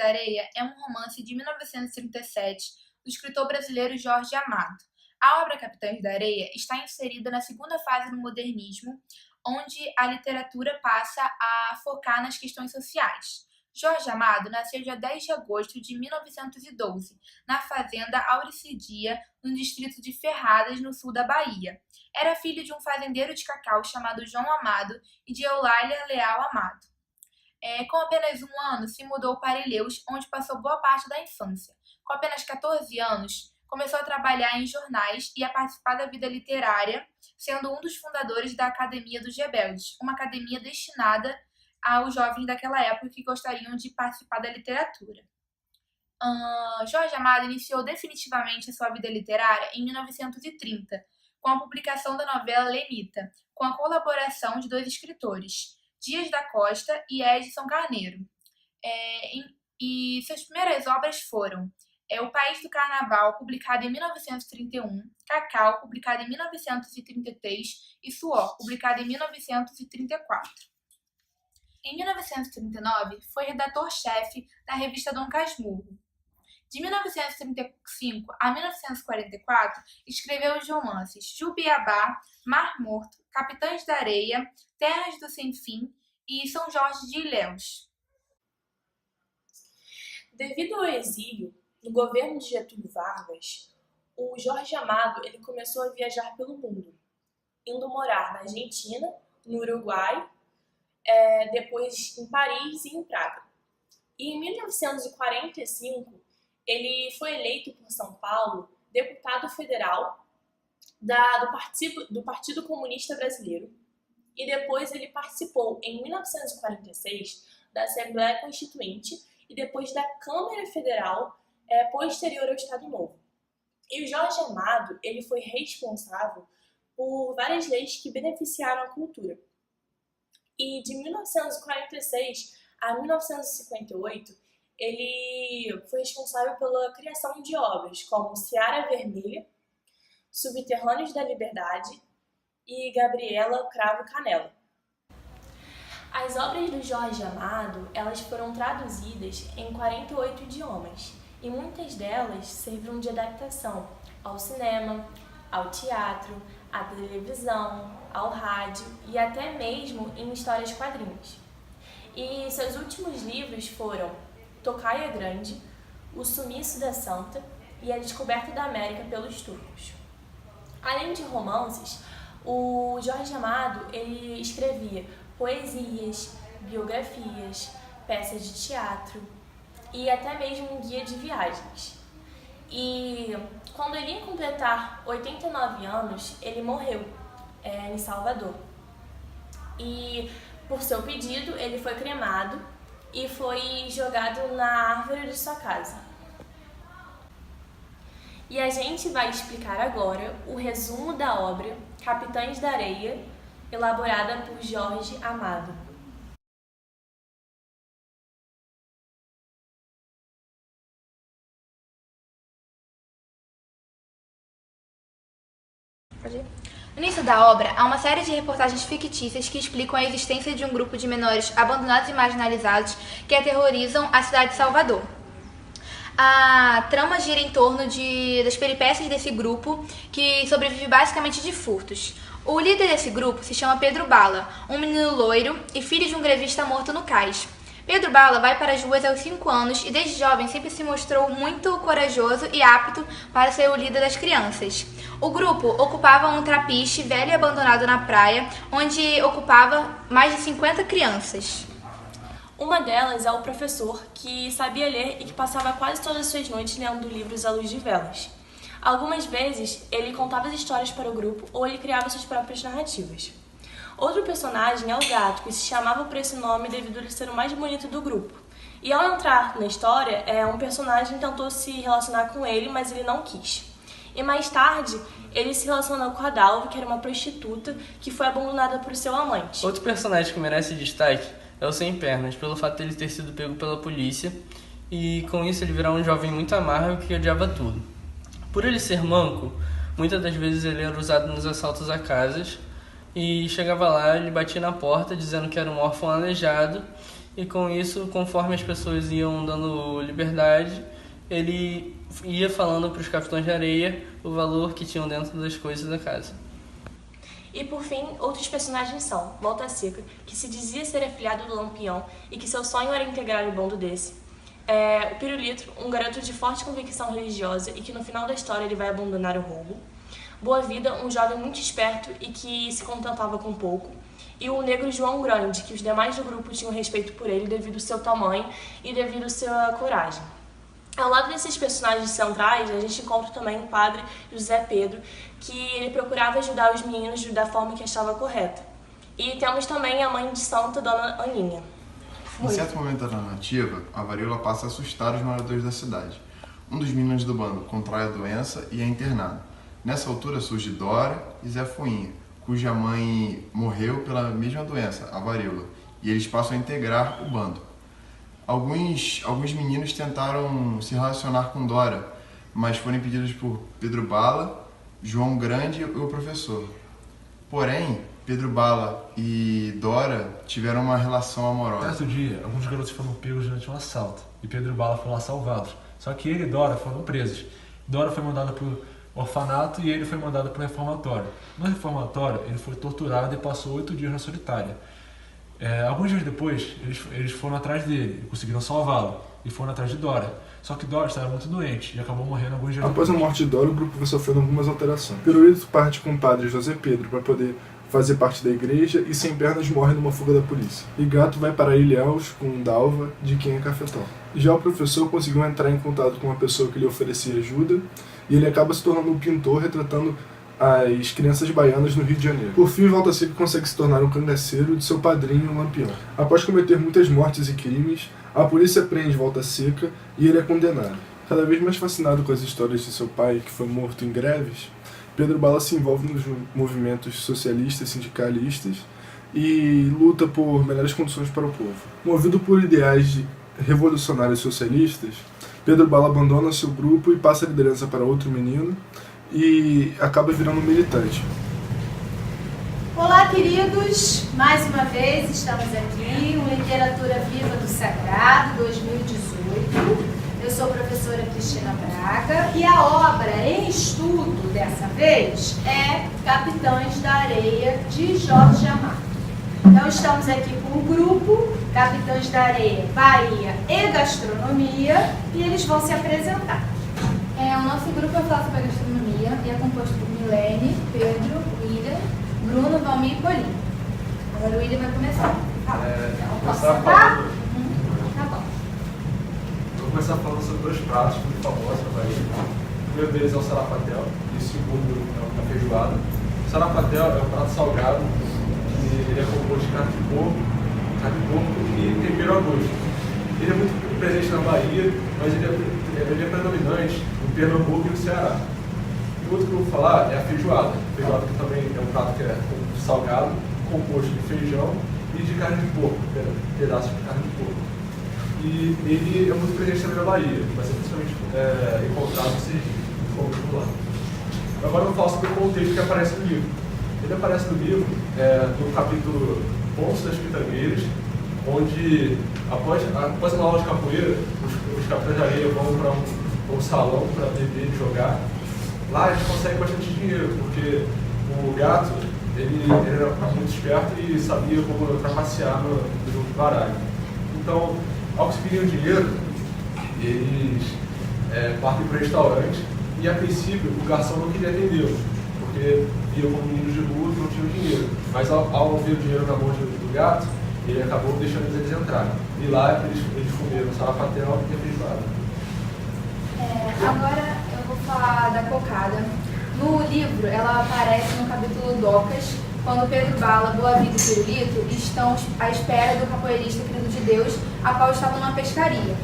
da Areia é um romance de 1937 do escritor brasileiro Jorge Amado. A obra Capitães da Areia está inserida na segunda fase do modernismo, onde a literatura passa a focar nas questões sociais. Jorge Amado nasceu dia 10 de agosto de 1912, na fazenda Auricidia, no distrito de Ferradas, no sul da Bahia. Era filho de um fazendeiro de cacau chamado João Amado e de Eulália Leal Amado. Com apenas 1 ano, se mudou para Ilhéus, onde passou boa parte da infância. Com apenas 14 anos, começou a trabalhar em jornais e a participar da vida literária, sendo um dos fundadores da Academia dos Rebeldes, uma academia destinada aos jovens daquela época que gostariam de participar da literatura. Jorge Amado iniciou definitivamente a sua vida literária em 1930, com a publicação da novela Lenita, com a colaboração de 2 escritores, Dias da Costa e Edson Carneiro. E suas primeiras obras foram O País do Carnaval, publicado em 1931, Cacau, publicado em 1933 e Suor, publicado em 1934. Em 1939, foi redator-chefe da revista Dom Casmurro. De 1935 a 1944, escreveu os romances Jubiabá, Mar Morto, Capitães da Areia, Terras do Sem Fim e São Jorge de Ilhéus. Devido ao exílio, no governo de Getúlio Vargas, o Jorge Amado ele começou a viajar pelo mundo, indo morar na Argentina, no Uruguai, depois em Paris e em Praga. E em 1945, ele foi eleito por São Paulo deputado federal do Partido Comunista Brasileiro e depois ele participou, em 1946, da Assembleia Constituinte e depois da Câmara Federal posterior ao Estado Novo. E o Jorge Amado ele foi responsável por várias leis que beneficiaram a cultura. E de 1946 a 1958, ele foi responsável pela criação de obras como Seara Vermelha, Subterrâneos da Liberdade e Gabriela Cravo Canela. As obras do Jorge Amado elas foram traduzidas em 48 idiomas e muitas delas serviram de adaptação ao cinema, ao teatro, à televisão, ao rádio e até mesmo em histórias quadrinhos. E seus últimos livros foram Tocaia Grande, O Sumiço da Santa e A Descoberta da América pelos Turcos. Além de romances, o Jorge Amado ele escrevia poesias, biografias, peças de teatro e até mesmo um guia de viagens. E quando ele ia completar 89 anos, ele morreu em Salvador. E por seu pedido, ele foi cremado e foi jogado na árvore de sua casa. E a gente vai explicar agora o resumo da obra Capitães da Areia, elaborada por Jorge Amado. No início da obra, há uma série de reportagens fictícias que explicam a existência de um grupo de menores abandonados e marginalizados que aterrorizam a cidade de Salvador. A trama gira em torno das peripécias desse grupo, que sobrevive basicamente de furtos. O líder desse grupo se chama Pedro Bala, um menino loiro e filho de um grevista morto no cais. Pedro Bala vai para as ruas aos 5 anos e desde jovem sempre se mostrou muito corajoso e apto para ser o líder das crianças. O grupo ocupava um trapiche velho e abandonado na praia, onde ocupava mais de 50 crianças. Uma delas é o professor, que sabia ler e que passava quase todas as suas noites lendo livros à luz de velas. Algumas vezes, ele contava as histórias para o grupo ou ele criava suas próprias narrativas. Outro personagem é o Gato, que se chamava por esse nome devido a ele ser o mais bonito do grupo. E ao entrar na história, um personagem tentou se relacionar com ele, mas ele não quis. E mais tarde, ele se relacionou com a Dalva, que era uma prostituta que foi abandonada por seu amante. Outro personagem que merece destaque é o Sem Pernas, pelo fato de ele ter sido pego pela polícia e com isso ele virar um jovem muito amargo que odiava tudo. Por ele ser manco, muitas das vezes ele era usado nos assaltos a casas e chegava lá, ele batia na porta dizendo que era um órfão aleijado e com isso, conforme as pessoas iam dando liberdade, ele ia falando para os capitães de areia o valor que tinham dentro das coisas da casa. E por fim, outros personagens são Volta Seca, que se dizia ser afilhado do Lampião e que seu sonho era integrar o bando desse. O Pirulito, um garoto de forte convicção religiosa e que no final da história ele vai abandonar o roubo. Boa Vida, um jovem muito esperto e que se contentava com pouco. E o negro João Grande, que os demais do grupo tinham respeito por ele devido ao seu tamanho e devido à sua coragem. Ao lado desses personagens centrais, a gente encontra também o padre José Pedro, que ele procurava ajudar os meninos da forma que achava correta. E temos também a mãe de santa, Dona Aninha. Em certo momento da narrativa, a varíola passa a assustar os moradores da cidade. Um dos meninos do bando contrai a doença e é internado. Nessa altura surge Dora e Zé Fuinha, cuja mãe morreu pela mesma doença, a varíola, e eles passam a integrar o bando. Alguns meninos tentaram se relacionar com Dora, mas foram impedidos por Pedro Bala, João Grande e o professor. Porém, Pedro Bala e Dora tiveram uma relação amorosa. Certo dia, alguns garotos foram pegos durante um assalto e Pedro Bala foi lá salvá-los. Só que ele e Dora foram presos. Dora foi mandada para o orfanato e ele foi mandado para o reformatório. No reformatório, ele foi torturado e passou 8 dias na solitária. Alguns dias depois, eles foram atrás dele e conseguiram salvá-lo. E foram atrás de Dora. Só que Dora estava muito doente e acabou morrendo alguns dias depois. Após a morte de Dora, o grupo vai sofrendo algumas alterações. Pirulito parte com o padre José Pedro para poder fazer parte da igreja e Sem Pernas morre numa fuga da polícia. E Gato vai para Ilhéus com Dalva, de quem é cafetão. Já o professor conseguiu entrar em contato com uma pessoa que lhe oferecia ajuda e ele acaba se tornando um pintor retratando as crianças baianas no Rio de Janeiro. Por fim, Volta Seca consegue se tornar um cangaceiro de seu padrinho Lampião. Após cometer muitas mortes e crimes, a polícia prende Volta Seca e ele é condenado. Cada vez mais fascinado com as histórias de seu pai, que foi morto em greves, Pedro Bala se envolve nos movimentos socialistas, sindicalistas e luta por melhores condições para o povo. Movido por ideais revolucionários socialistas, Pedro Bala abandona seu grupo e passa a liderança para outro menino e acaba virando um militante. Olá, queridos! Mais uma vez estamos aqui, o Literatura Viva do Sagrado 2018. Eu sou a professora Cristina Braga e a obra em estudo dessa vez é Capitães da Areia, de Jorge Amado. Então estamos aqui com o grupo Capitães da Areia, Bahia e Gastronomia e eles vão se apresentar. O nosso grupo é Fala sobre Gastronomia e é composto por Milene, Pedro, William, Bruno, Valmir e Paulinho. Agora o William vai começar. Posso sentar? Tá bom. Vou começar falando sobre 2 pratos muito famosos na Bahia. O primeiro deles é o sarapatel, e o segundo é a feijoada. O sarapatel é um prato salgado, que ele é composto de carne de porco e tempero a gosto. Ele é muito presente na Bahia, mas ele é predominante no Pernambuco e no Ceará. E o outro que eu vou falar é a feijoada. A feijoada que também é um prato que é salgado, composto de feijão e de carne de porco, pedaços de carne de porco. E ele é muito presente também na Bahia, mas é principalmente encontrado no Sergipe, como popular. Agora eu vou falar sobre o contexto que aparece no livro. Ele aparece no livro no capítulo Pontos das Pitangueiras, onde após uma aula de capoeira, os capitães de areia vão para um salão para beber e jogar. Lá eles conseguem bastante dinheiro, porque o gato ele era muito esperto e sabia como trapacear no jogo de baralho. Então, ao conseguirem o dinheiro, eles partem para o restaurante e, a princípio, o garçom não queria atendê-los, porque viam como meninos de rua que não tinham dinheiro. Mas ao ver o dinheiro na mão do gato, ele acabou deixando eles entrarem. E lá eles comeram o sarapatel e a feijoada. Agora eu vou falar da cocada. No livro, ela aparece no capítulo Docas, quando Pedro Bala, Boa Vida e Pirulito estão à espera do capoeirista querido de Deus, a qual estavam numa pescaria.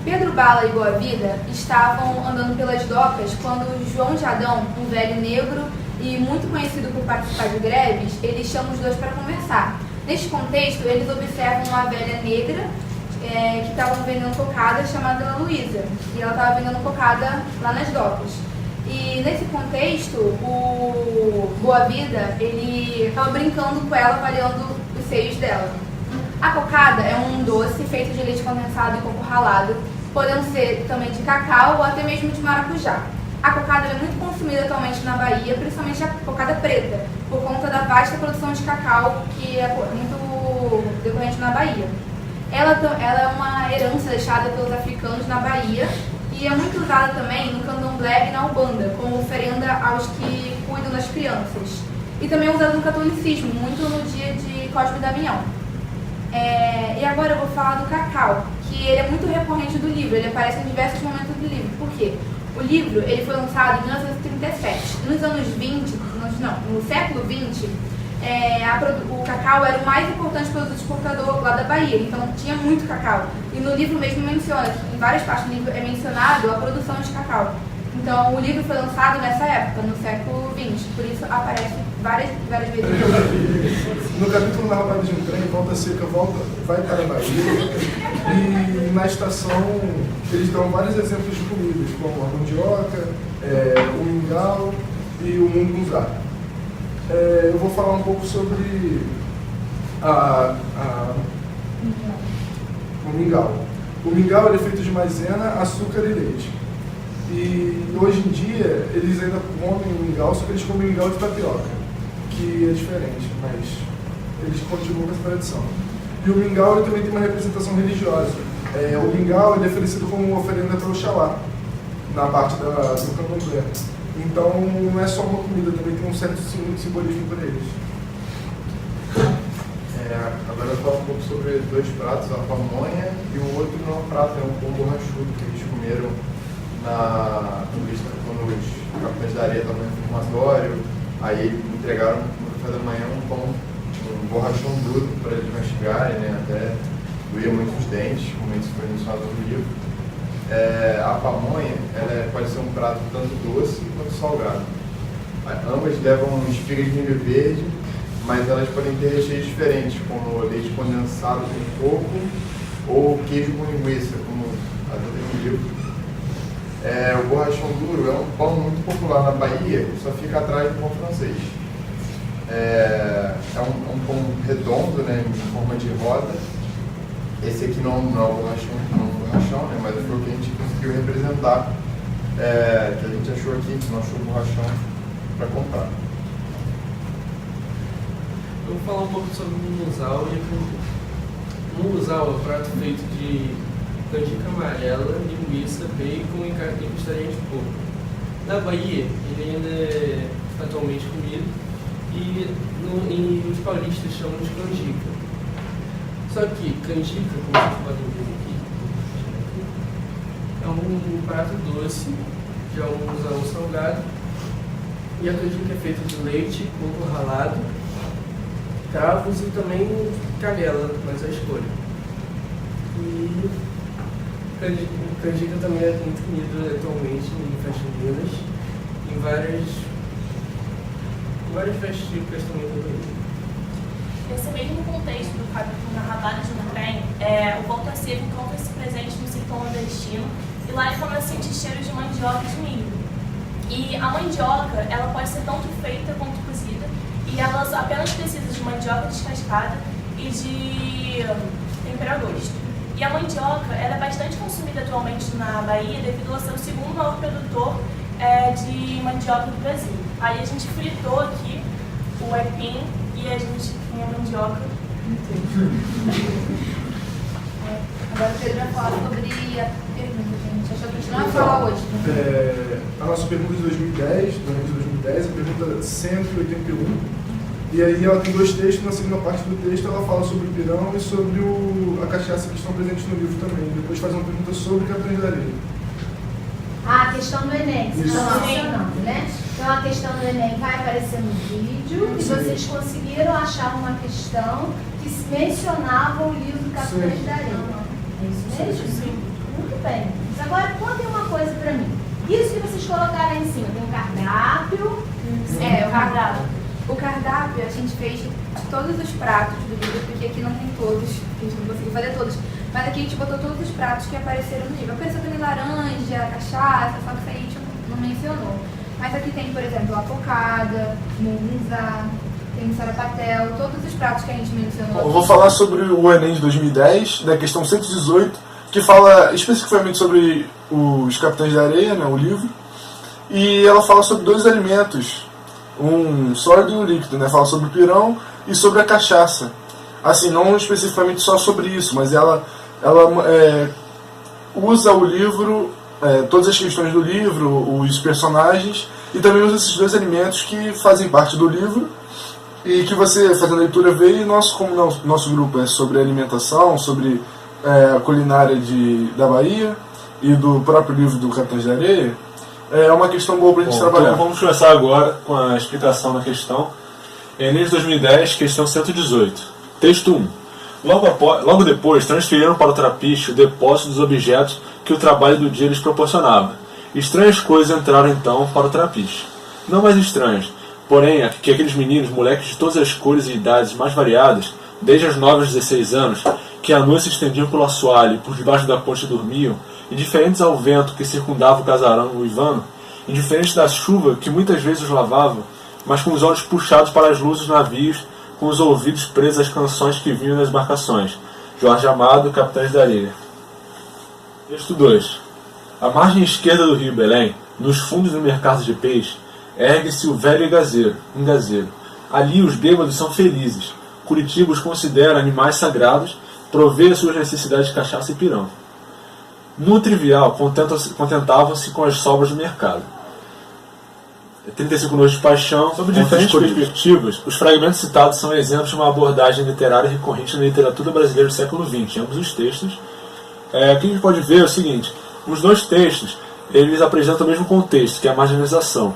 Pedro Bala e Boa Vida estavam andando pelas docas quando João de Adão, um velho negro e muito conhecido por participar de greves, ele chama os dois para conversar. Neste contexto, eles observam uma velha negra que estava vendendo cocada chamada Ana Luísa. E ela estava vendendo cocada lá nas docas. E nesse contexto, o Boa Vida, ele estava brincando com ela, avaliando os seios dela. A cocada é um doce feito de leite condensado e coco ralado, podendo ser também de cacau ou até mesmo de maracujá. A cocada é muito consumida atualmente na Bahia, principalmente a cocada preta, por conta da vasta produção de cacau que é muito decorrente na Bahia. Ela é uma herança deixada pelos africanos na Bahia e é muito usada também no candomblé e na Umbanda, como oferenda aos que cuidam das crianças. E também é usada no catolicismo, muito no dia de Cosme e Damião. E agora eu vou falar do cacau, que ele é muito recorrente do livro, ele aparece em diversos momentos do livro. Por quê? O livro ele foi lançado em 1937. Nos anos 20, no século 20, o cacau era o mais importante produto exportador lá da Bahia, então tinha muito cacau. E no livro mesmo menciona, em várias partes do livro é mencionado a produção de cacau. Então o livro foi lançado nessa época, no século 20, por isso aparece várias vezes. No capítulo Narrativas de um Trem, Volta Seca vai para a Bahia e na estação eles dão vários exemplos de comidas, como a mandioca, o mingau e o munguzá. Eu vou falar um pouco sobre o mingau. O mingau ele é feito de maisena, açúcar e leite. E hoje em dia eles ainda comem o mingau, só que eles comem mingau de tapioca, que é diferente, mas eles continuam com essa tradição. E o mingau ele também tem uma representação religiosa. O mingau ele é oferecido como uma oferenda para Oxalá, na parte do candomblé. Então não é só uma comida, também tem um certo simbolismo para eles. Agora eu falo um pouco sobre dois pratos, a pamonha e o outro não é um prato, é um pão borrachudo que eles comeram quando os capitães da areia estavam no formatório, aí entregaram no café da manhã um borrachão duro para eles mastigarem, né? Até doía muito os dentes, como isso foi mencionado no livro. A pamonha pode ser um prato tanto doce quanto salgado. Ambas levam espigas de milho verde, mas elas podem ter recheios diferentes, como leite condensado com coco ou queijo com linguiça, como até tem no livro. O borrachão duro é um pão muito popular na Bahia, só fica atrás do pão francês. É um pão redondo, né, em forma de roda. Esse aqui não é o borrachão, né, mas foi o que a gente conseguiu representar, que a gente achou aqui, que não achou o borrachão para comprar. Eu vou falar um pouco sobre o munguzal e a canjica. O munguzal é um prato feito de canjica amarela, linguiça, bacon e costelinha de porco. Na Bahia, ele ainda é atualmente comido e os paulistas chamam de canjica. Só que canjica, como vocês podem ver aqui, é um prato doce, já um munguzal salgado, e a canjica é feita de leite, coco ralado, cravos e também canela, mas a escolha. E canjica também é muito comida atualmente em festas juninas, em várias festas típicas também do Rio. Nesse mesmo contexto do capítulo Narrativas de um Trem, o Volta Seca encontra-se presente no sertão nordestino e lá ele começa a sentir cheiros de mandioca e de milho. E a mandioca, ela pode ser tanto feita quanto cozida e ela apenas precisa de mandioca descascada e de tempero a gosto. E a mandioca ela é bastante consumida atualmente na Bahia devido a ser o segundo maior produtor de mandioca do Brasil. Aí a gente fritou aqui o aipim e a gente tem a mandioca inteira. Agora o Pedro vai falar sobre a pergunta, gente. Achou que a gente não ia falar hoje, né? A nossa pergunta de 2010, do ano de 2010, a pergunta 181. E aí ela tem dois textos, na segunda parte do texto ela fala sobre o pirão e sobre a cachaça que estão presentes no livro também. Depois faz uma pergunta sobre Capitães da Areia. A questão do Enem, que Isso. estão mencionando, né? Então a questão do Enem vai aparecer no vídeo e vocês conseguiram achar uma questão que mencionava o livro Capitães da Areia. É isso mesmo? Sim. Muito bem. Mas agora contem uma coisa pra mim. Isso que vocês colocaram aí em cima, tem um cardápio. O cardápio. O cardápio a gente fez de todos os pratos do livro, porque aqui não tem todos, a gente não conseguiu fazer todos, mas aqui a gente botou todos os pratos que apareceram no livro. Apareceu também laranja, cachaça, só que isso aí a gente não mencionou. Mas aqui tem, por exemplo, a cocada, munguzá, tem sarapatel, todos os pratos que a gente mencionou. Eu vou falar sobre o Enem de 2010, da questão 118, que fala especificamente sobre os Capitães da Areia, né, o livro, e ela fala sobre 2 alimentos, um sólido e um líquido, né, fala sobre o pirão e sobre a cachaça. Assim, não especificamente só sobre isso, mas ela usa o livro, todas as questões do livro, os personagens, e também usa esses 2 alimentos que fazem parte do livro e que você, fazendo a leitura, vê. E nosso grupo é sobre alimentação, sobre a culinária da Bahia e do próprio livro do Capitães da Areia, é uma questão boa para a gente trabalhar. Então vamos começar agora com a explicação da questão. Enem de 2010, questão 118. Texto 1. Logo depois, transferiram para o trapiche o depósito dos objetos que o trabalho do dia lhes proporcionava. Estranhas coisas entraram então para o trapiche. Não mais estranhas, porém, que aqueles meninos, moleques de todas as cores e idades mais variadas, desde os 9 aos 16 anos, que à noite se estendiam pelo assoalho e por debaixo da ponte dormiam, indiferentes ao vento que circundava o casarão uivando, indiferentes da chuva que muitas vezes os lavava, mas com os olhos puxados para as luzes dos navios, com os ouvidos presos às canções que vinham nas embarcações. Jorge Amado, Capitães da Areia. Texto 2. À margem esquerda do rio Belém, nos fundos do mercado de peixe, ergue-se o velho engazeiro. Ali os bêbados são felizes. Curitiba os considera animais sagrados, provê as suas necessidades de cachaça e pirão. No trivial, contentavam-se com as sobras do mercado. 35 Noites de Paixão. Sob diferentes perspectivas, os fragmentos citados são exemplos de uma abordagem literária recorrente na literatura brasileira do século XX. Em ambos os textos, o que a gente pode ver é o seguinte: os 2 textos eles apresentam o mesmo contexto, que é a marginalização.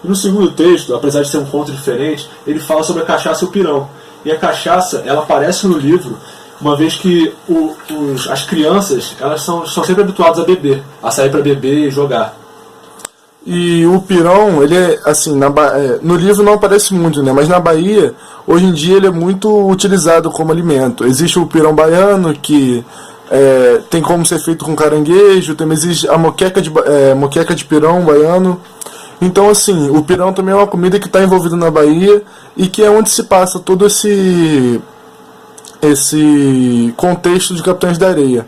E no segundo texto, apesar de ser um conto diferente, ele fala sobre a cachaça e o pirão. E a cachaça, ela aparece no livro, uma vez que as crianças elas são sempre habituadas a beber, a sair para beber e jogar. E o pirão, ele é assim, no livro não aparece muito, né? Mas na Bahia, hoje em dia, ele é muito utilizado como alimento. Existe o pirão baiano, que tem como ser feito com caranguejo, também existe a moqueca de pirão baiano. Então, assim, o pirão também é uma comida que está envolvida na Bahia e que é onde se passa todo esse contexto de Capitães da Areia.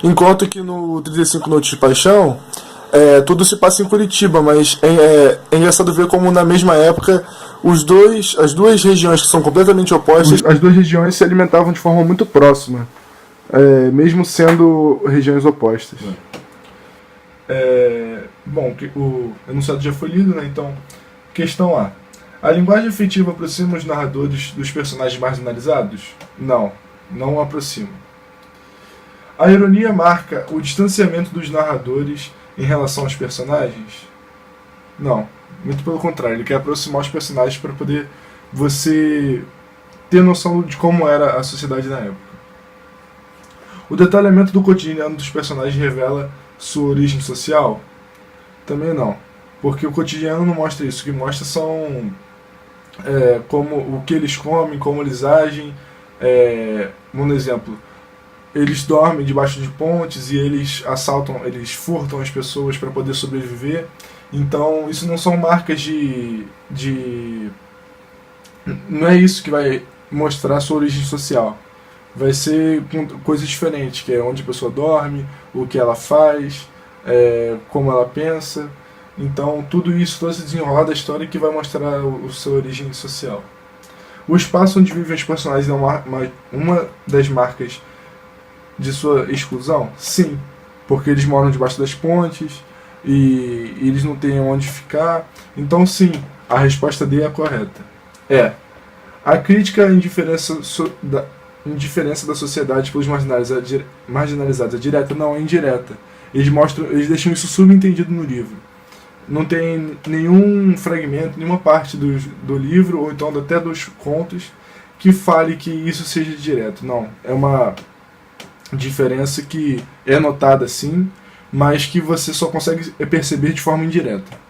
Enquanto que no 35 Noites de Paixão, tudo se passa em Curitiba, mas é engraçado ver como na mesma época as 2 regiões que são completamente opostas, as 2 regiões se alimentavam de forma muito próxima, mesmo sendo regiões opostas. Bom, o enunciado já foi lido, né? Então, questão A. A linguagem afetiva aproxima os narradores dos personagens marginalizados? Não aproxima. A ironia marca o distanciamento dos narradores em relação aos personagens? Não, muito pelo contrário, ele quer aproximar os personagens para poder você ter noção de como era a sociedade na época. O detalhamento do cotidiano dos personagens revela sua origem social? Também não, porque o cotidiano não mostra isso. O que mostra são como o que eles comem, como eles agem. Um exemplo, eles dormem debaixo de pontes e eles furtam as pessoas para poder sobreviver. Então isso não são marcas não é isso que vai mostrar a sua origem social. Vai ser coisas diferentes, que é onde a pessoa dorme, o que ela faz, como ela pensa. Então tudo isso, todo esse desenrolar da história que vai mostrar a sua origem social. O espaço onde vivem os personagens é uma das marcas de sua exclusão? Sim, porque eles moram debaixo das pontes e eles não têm onde ficar. Então sim, a resposta D é a correta. A crítica à indiferença da sociedade pelos marginalizados é direta? Não, é indireta. Eles deixam isso subentendido no livro. Não tem nenhum fragmento, nenhuma parte do livro, ou então até dos contos, que fale que isso seja direto. Não, é uma diferença que é notada sim, mas que você só consegue perceber de forma indireta.